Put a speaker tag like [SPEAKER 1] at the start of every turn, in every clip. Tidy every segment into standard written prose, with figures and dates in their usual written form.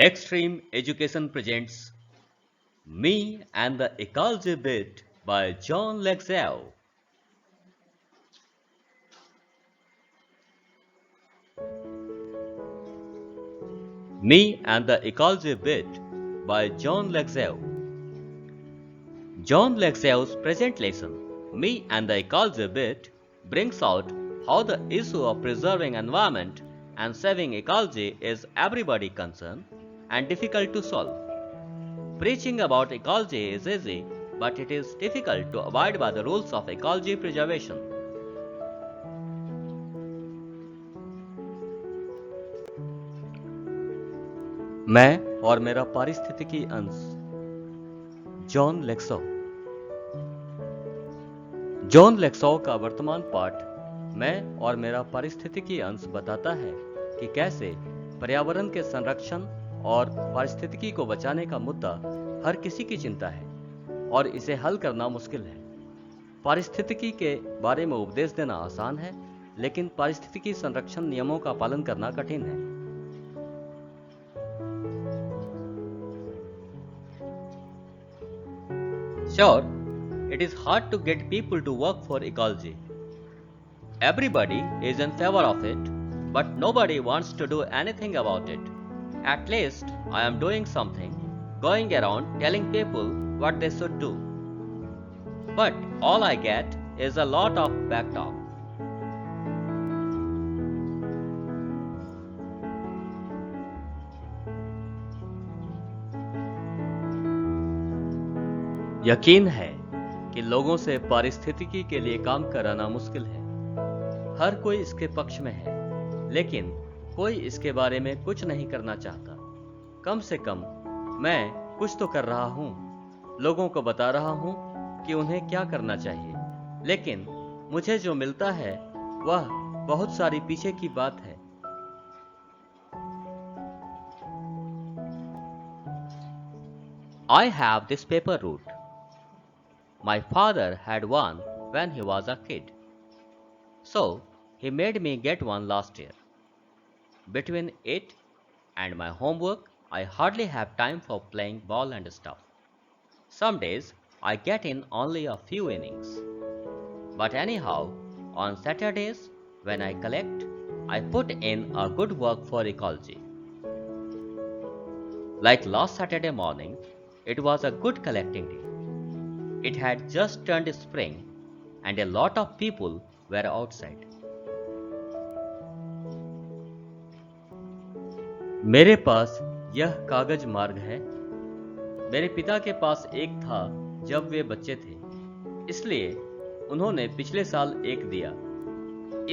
[SPEAKER 1] Extreme Education presents Me and the Ecology Bit by John Lexell. Me and the Ecology Bit by John Lexell. John Lexell's present lesson, Me and the Ecology Bit, brings out how the issue of preserving environment and saving ecology is everybody concern and difficult to solve. Preaching about ecology is easy, but it is difficult to abide by the rules of ecology preservation. मैं और मेरा पारिस्थितिकी अंश John लेक्सो। John लेक्सो का वर्तमान पाठ मैं और मेरा पारिस्थितिकी अंश बताता है कि कैसे पर्यावरण के संरक्षण और पारिस्थितिकी को बचाने का मुद्दा हर किसी की चिंता है और इसे हल करना मुश्किल है। पारिस्थितिकी के बारे में उपदेश देना आसान है, लेकिन पारिस्थितिकी संरक्षण नियमों का पालन करना कठिन है। Sure, it is hard to get people to work for ecology. Everybody is in favor of it, but nobody wants to do anything about it. At least I am doing something, going around telling people what they should do. But all I get is a lot of backtalk. यकीन है कि लोगों से पारिस्थितिकी के लिए काम कराना मुश्किल है। हर कोई इसके पक्ष में है, लेकिन कोई इसके बारे में कुछ नहीं करना चाहता। कम से कम मैं कुछ तो कर रहा हूं, लोगों को बता रहा हूं कि उन्हें क्या करना चाहिए, लेकिन मुझे जो मिलता है वह बहुत सारी पीछे की बात है। I have this paper route. My father had one when he was a kid, so he made me get one last year. Between it and my homework, I hardly have time for playing ball and stuff. Some days I get in only a few innings. But anyhow, on Saturdays when I collect, I put in a good work for ecology. Like last Saturday morning, it was a good collecting day. It had just turned spring and a lot of people were outside. मेरे पास यह कागज मार्ग है। मेरे पिता के पास एक था जब वे बच्चे थे, इसलिए उन्होंने पिछले साल एक दिया।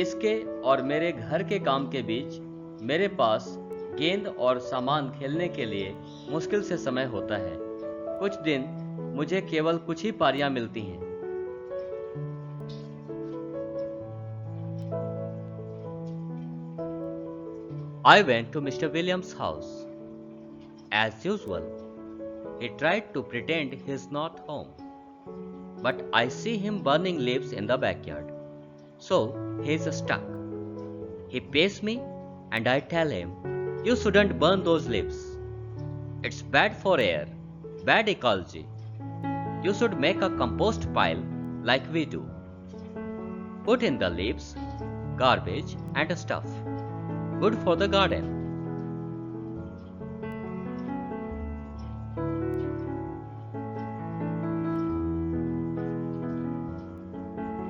[SPEAKER 1] इसके और मेरे घर के काम के बीच मेरे पास गेंद और सामान खेलने के लिए मुश्किल से समय होता है। कुछ दिन मुझे केवल कुछ ही पारियां मिलती हैं। I went to Mr. Williams' house. As usual, he tried to pretend he's not home. But I see him burning leaves in the backyard. So he's stuck. He pays me and I tell him, "You shouldn't burn those leaves. It's bad for air, bad ecology. You should make a compost pile like we do. Put in the leaves, garbage and stuff. Good for the garden."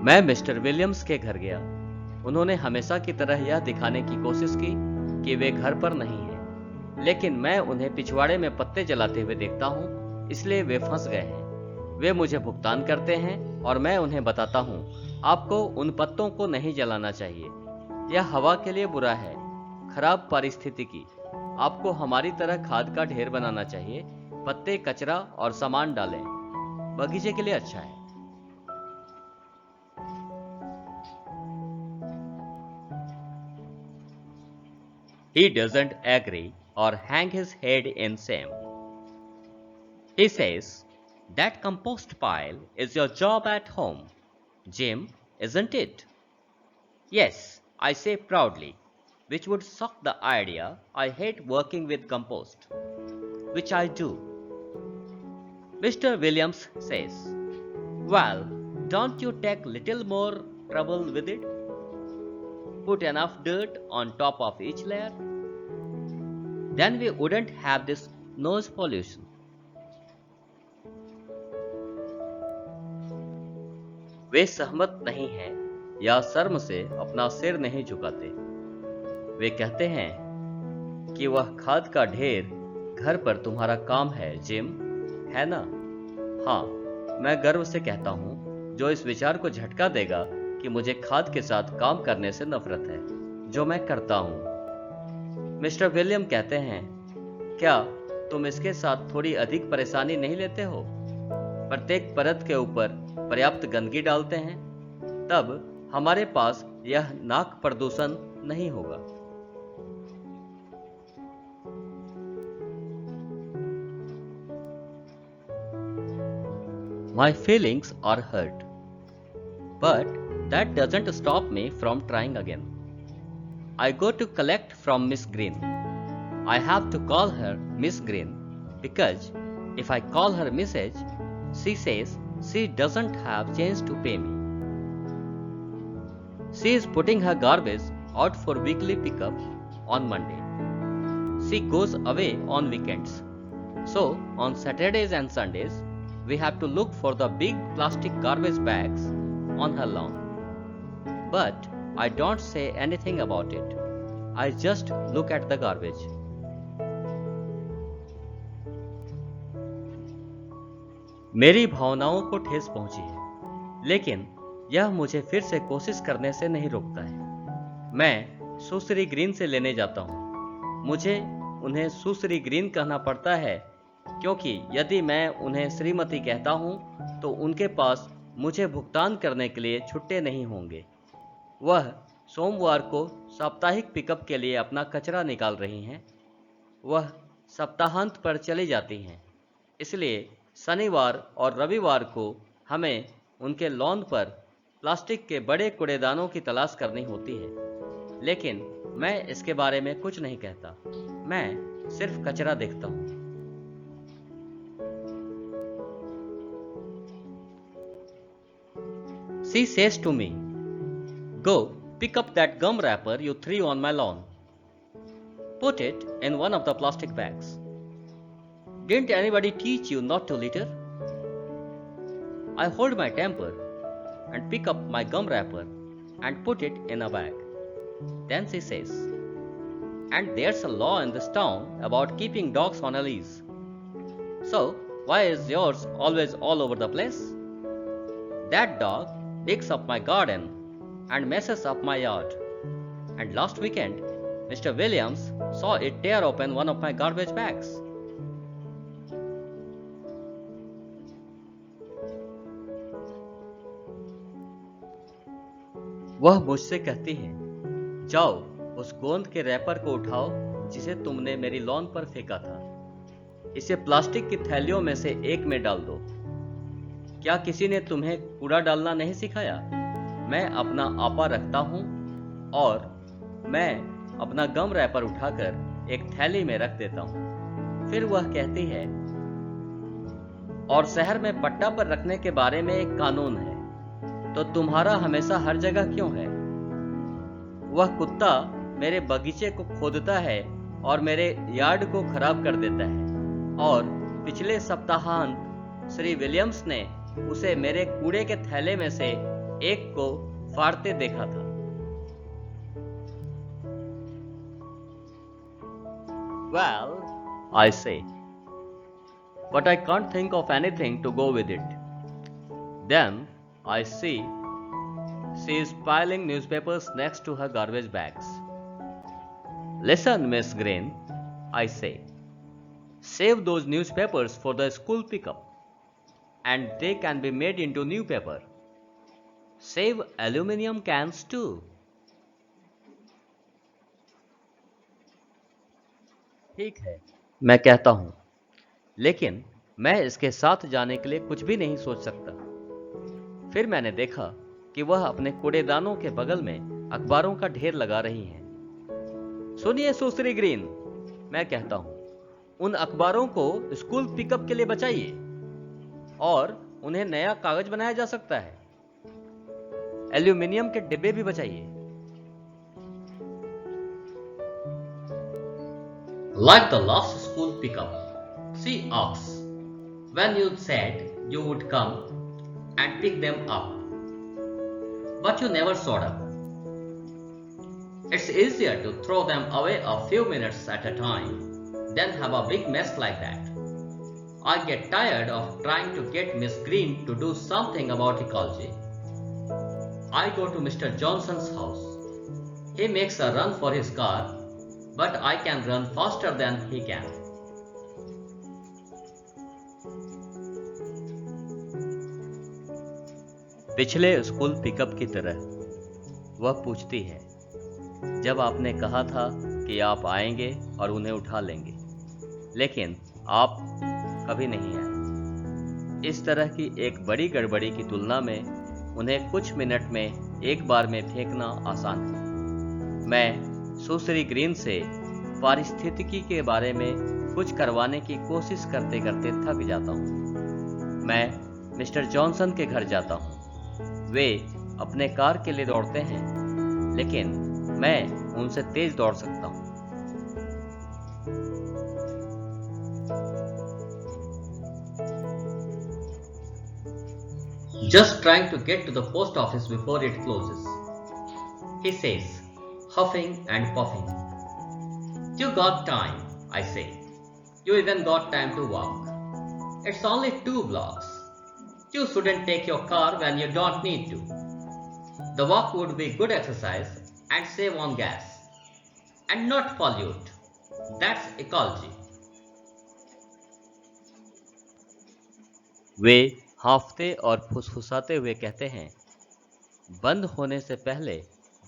[SPEAKER 1] मैं mister Williams के घर गया। उन्होंने हमेशा की तरह यह दिखाने की कोशिश की कि वे घर पर नहीं हैं, लेकिन मैं उन्हें पिछवाड़े में पत्ते जलाते हुए देखता हूं, इसलिए वे फंस गए हैं। वे मुझे भुगतान करते हैं और मैं उन्हें बताता हूं, आपको उन पत्तों को नहीं जलाना चाहिए। यह हवा के लिए बुरा है, खराब पारिस्थितिकी। आपको हमारी तरह खाद का ढेर बनाना चाहिए। पत्ते, कचरा और सामान डालें, बगीचे के लिए अच्छा है। He doesn't agree or hang his head in shame. He says, "That compost pile is your job at home, Jim, isn't it?" "Yes," I say proudly. which would suck the idea I hate working with compost, which I do. Mr. Williams says, "Well, don't you take little more trouble with it? Put enough dirt on top of each layer. Then we wouldn't have this noise pollution." वे सहमत नहीं हैं या शर्म से अपना सिर नहीं झुकाते। वे कहते हैं कि वह खाद का ढेर घर पर तुम्हारा काम है, जिम, है ना? हाँ, मैं गर्व से कहता हूँ, जो इस विचार को झटका देगा कि मुझे खाद के साथ काम करने से नफरत है, जो मैं करता हूँ। मिस्टर विलियम कहते हैं, क्या तुम इसके साथ थोड़ी अधिक परेशानी नहीं लेते हो? प्रत्येक परत के ऊपर पर्याप्त गंदगी डालते हैं, तब हमारे पास यह नाक प्रदूषण नहीं होगा। My feelings are hurt, but that doesn't stop me from trying again. I go to collect from Miss Green. I have to call her Miss Green because if I call her Mrs., she says she doesn't have change to pay me. She is putting her garbage out for weekly pickup on Monday. She goes away on weekends. So on Saturdays and Sundays, we have to look for the big plastic garbage bags on her lawn. But I don't say anything about it. I just look at the garbage. मेरी भावनाओं को ठेस पहुंची है, लेकिन यह मुझे फिर से कोशिश करने से नहीं रोकता है। मैं सुश्री ग्रीन से लेने जाता हूं। मुझे उन्हें सुश्री ग्रीन कहना पड़ता है क्योंकि यदि मैं उन्हें श्रीमती कहता हूं तो उनके पास मुझे भुगतान करने के लिए छुट्टे नहीं होंगे। वह सोमवार को साप्ताहिक पिकअप के लिए अपना कचरा निकाल रही हैं। वह सप्ताहांत पर चली जाती हैं, इसलिए शनिवार और रविवार को हमें उनके लॉन पर प्लास्टिक के बड़े कूड़ेदानों की तलाश करनी होती है। लेकिन मैं इसके बारे में कुछ नहीं कहता, मैं सिर्फ कचरा देखता हूं। She says to me, "Go pick up that gum wrapper you threw on my lawn. Put it in one of the plastic bags. Didn't anybody teach you not to litter?" I hold my temper and pick up my gum wrapper and put it in a bag. Then she says, "And there's a law in this town about keeping dogs on a leash. So why is yours always all over the place? That dog digs up my garden and messes up my yard. And last weekend, Mr. Williams saw it tear open one of my garbage bags." वह मुझसे कहती है, "जाओ उस गोंद के wrapper को उठाओ जिसे तुमने मेरी लॉन पर फेंका था। इसे प्लास्टिक की थैलियों में से एक में डाल दो। क्या किसी ने तुम्हें कूड़ा डालना नहीं सिखाया? मैं अपना आपा रखता हूं और मैं अपना गम रैपर उठाकर एक थैली में रख देता हूं। फिर वह कहती है, "और शहर में पट्टा पर रखने के बारे में एक कानून है, तो तुम्हारा हमेशा हर जगह क्यों है?" वह कुत्ता मेरे बगीचे को खोदता है और मेरे यार्ड को खराब कर देता है, और पिछले सप्ताहांत श्री विलियम्स ने उसे मेरे कूड़े के थैले में से एक को फाड़ते देखा था। "Well," I say, "but I can't think of anything to go with it." Then I see she is piling newspapers next to her garbage bags. "Listen, Miss Green," I say, "save those newspapers for the school pickup, and they can be made into new paper. Save aluminum cans too." ठीक है, मैं कहता हूं, लेकिन मैं इसके साथ जाने के लिए कुछ भी नहीं सोच सकता। फिर मैंने देखा कि वह अपने कूड़ेदानों के बगल में अखबारों का ढेर लगा रही हैं। सुनिए सुश्री ग्रीन, मैं कहता हूं, उन अखबारों को स्कूल पिकअप के लिए बचाइए और उन्हें नया कागज बनाया जा सकता है। एल्यूमिनियम के डिब्बे भी बचाइए। Like the last school pickup, she asked, when you said you would come and pick them up, but you never showed up. It's easier to throw them away a few minutes at a time than have a big mess like that. I get tired of trying to get Miss Green to do something about ecology. I go to Mr. Johnson's house. He makes a run for his car, but I can run faster than he can. पिछले school pickup की तरह वह पूछती है, जब आपने कहा था कि आप आएंगे और उन्हें उठा लेंगे, लेकिन आप कभी नहीं आए। इस तरह की एक बड़ी गड़बड़ी की तुलना में उन्हें कुछ मिनट में एक बार में फेंकना आसान है। मैं सुश्री ग्रीन से पारिस्थितिकी के बारे में कुछ करवाने की कोशिश करते करते थक जाता हूँ। मैं मिस्टर जॉनसन के घर जाता हूँ। वे अपने कार के लिए दौड़ते हैं, लेकिन मैं उनसे तेज दौड़ सकता हूँ। Just trying to get to the post office before it closes, he says, huffing and puffing. You got time, I say. You even got time to walk. It's only 2 blocks. You shouldn't take your car when you don't need to. The walk would be good exercise and save on gas. And not pollute. That's ecology. वे हांफते और फुसफुसाते हुए कहते हैं, बंद होने से पहले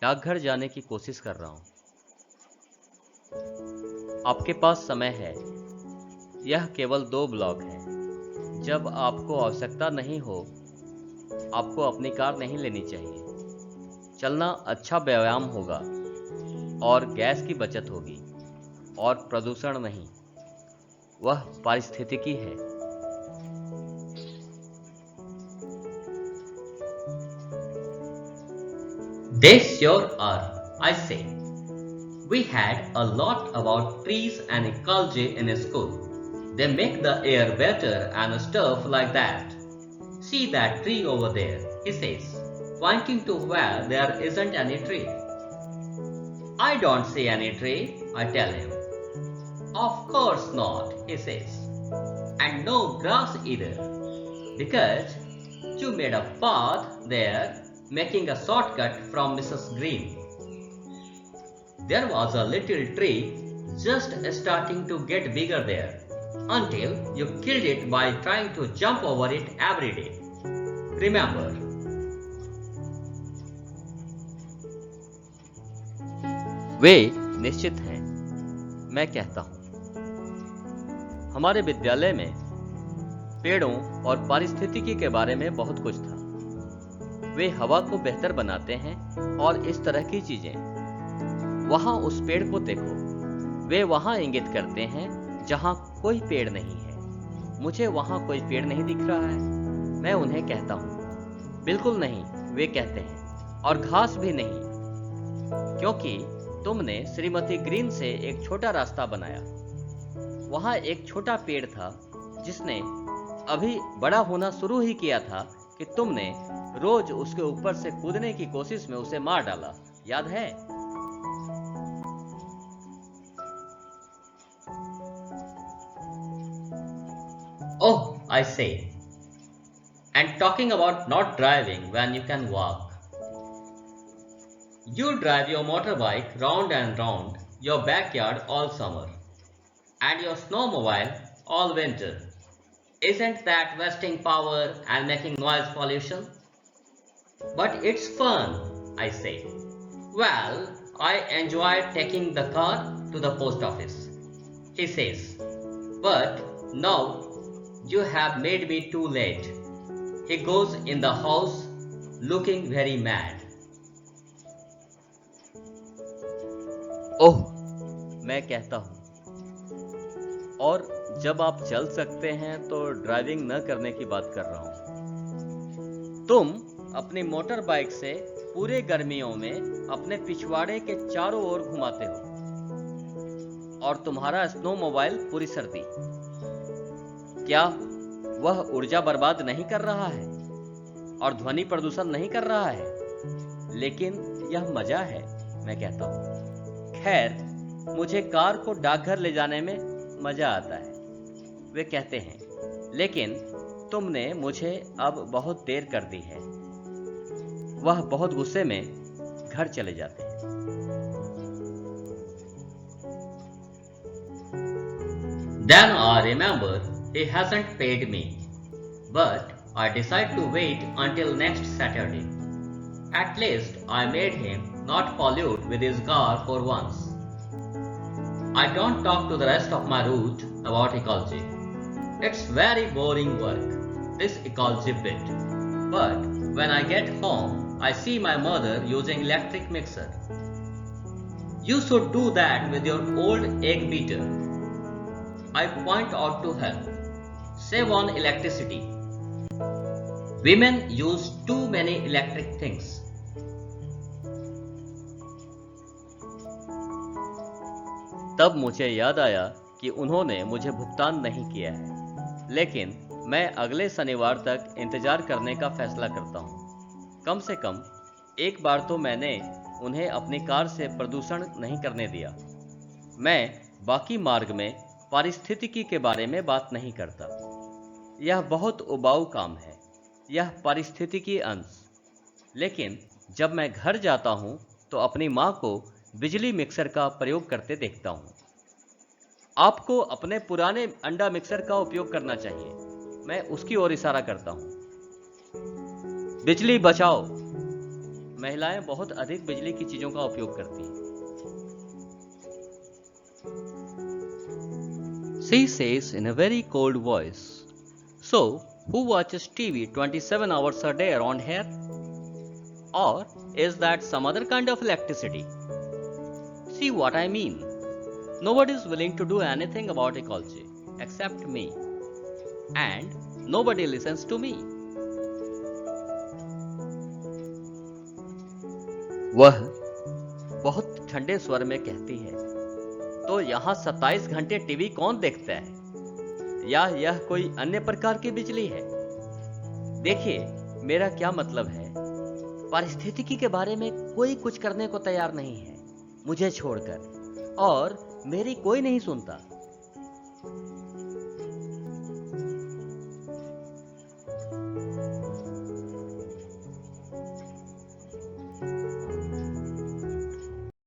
[SPEAKER 1] डाकघर जाने की कोशिश कर रहा हूं। आपके पास समय है। यह केवल 2 ब्लॉक है। जब आपको आवश्यकता नहीं हो, आपको अपनी कार नहीं लेनी चाहिए। चलना अच्छा व्यायाम होगा और गैस की बचत होगी और प्रदूषण नहीं। वह पारिस्थितिकी है। They sure are, I say. We had a lot about trees and ecology in school. They make the air better and stuff like that. See that tree over there, he says, pointing to where there isn't any tree. I don't see any tree, I tell him. Of course not, he says. And no grass either, because you made a path there, making a shortcut from Mrs. Green. There was a little tree just starting to get bigger there, until you killed it by trying to jump over it every day. Remember. वे निश्चित हैं, मैं कहता हूं। हमारे विद्यालय में पेड़ों और पारिस्थितिकी के बारे में बहुत कुछ था। वे हवा को बेहतर बनाते हैं और इस तरह की चीजें। वहां उस पेड़ को देखो। वे वहां इंगित करते हैं जहां कोई पेड़ नहीं है। मुझे वहां कोई पेड़ नहीं दिख रहा है। मैं उन्हें कहता हूं, बिल्कुल नहीं, वे कहते हैं, और घास भी नहीं, क्योंकि तुमने श्रीमती ग्रीन से एक छोटा रास्ता बनाया। वहां एक छोटा पेड़ था जिसने अभी बड़ा होना शुरू ही किया था कि तुमने रोज उसके ऊपर से कूदने की कोशिश में उसे मार डाला, याद है? Oh, I say. And talking about not driving when you can walk. You drive your motorbike round and round your backyard all summer, and your snowmobile all winter. Isn't that wasting power and making noise pollution? But it's fun, I say. Well, I enjoy taking the car to the post office, he says. But now you have made me too late. He goes in the house looking very mad. ओह, मैं कहता हूँ। और जब आप चल सकते हैं तो ड्राइविंग न करने की बात कर रहा हूँ। तुम अपनी मोटर बाइक से पूरे गर्मियों में अपने पिछवाड़े के चारों ओर घुमाते हो और तुम्हारा स्नो मोबाइल पूरी सर्दी। क्या वह ऊर्जा बर्बाद नहीं कर रहा है और ध्वनि प्रदूषण नहीं कर रहा है? लेकिन यह मजा है, मैं कहता हूँ। खैर, मुझे कार को डाकघर ले जाने में मजा आता है, वे कहते हैं। लेकिन तुमने मुझे अब बहुत देर कर दी है। वह बहुत गुस्से में घर चले जाते हैं। Then I remember he hasn't paid me, but I decide to wait until next Saturday. At least I made him not pollute with his car for once. I don't talk to the rest of my route about ecology. It's very boring work, this ecology bit. But when I get home, I see my mother using electric mixer. You should do that with your old egg beater. I point out to her. Save on electricity. Women use too many electric things. तब मुझे याद आया कि उन्होंने मुझे भुगतान नहीं किया है, लेकिन मैं अगले शनिवार तक इंतजार करने का फैसला करता हूँ। कम से कम एक बार तो मैंने उन्हें अपनी कार से प्रदूषण नहीं करने दिया। मैं बाकी मार्ग में पारिस्थितिकी के बारे में बात नहीं करता। यह बहुत उबाऊ काम है, यह पारिस्थितिकी अंश। लेकिन जब मैं घर जाता हूँ तो अपनी माँ को बिजली मिक्सर का प्रयोग करते देखता हूँ। आपको अपने पुराने अंडा मिक्सर का उपयोग करना चाहिए, मैं उसकी ओर इशारा करता हूँ। बिजली बचाओ। महिलाएं बहुत अधिक बिजली की चीजों का उपयोग करती हैं। She says in a very cold voice. So, who watches TV 27 hours a day around here? Or is that some other kind of electricity? See what I mean? Nobody is willing to do anything about ecology except me. And nobody listens to me. वह बहुत ठंडे स्वर में कहती है, तो यहाँ 27 घंटे टीवी कौन देखता है? या यह कोई अन्य प्रकार की बिजली है? देखिए, मेरा क्या मतलब है। पारिस्थितिकी के बारे में कोई कुछ करने को तैयार नहीं है, मुझे छोड़कर, और मेरी कोई नहीं सुनता।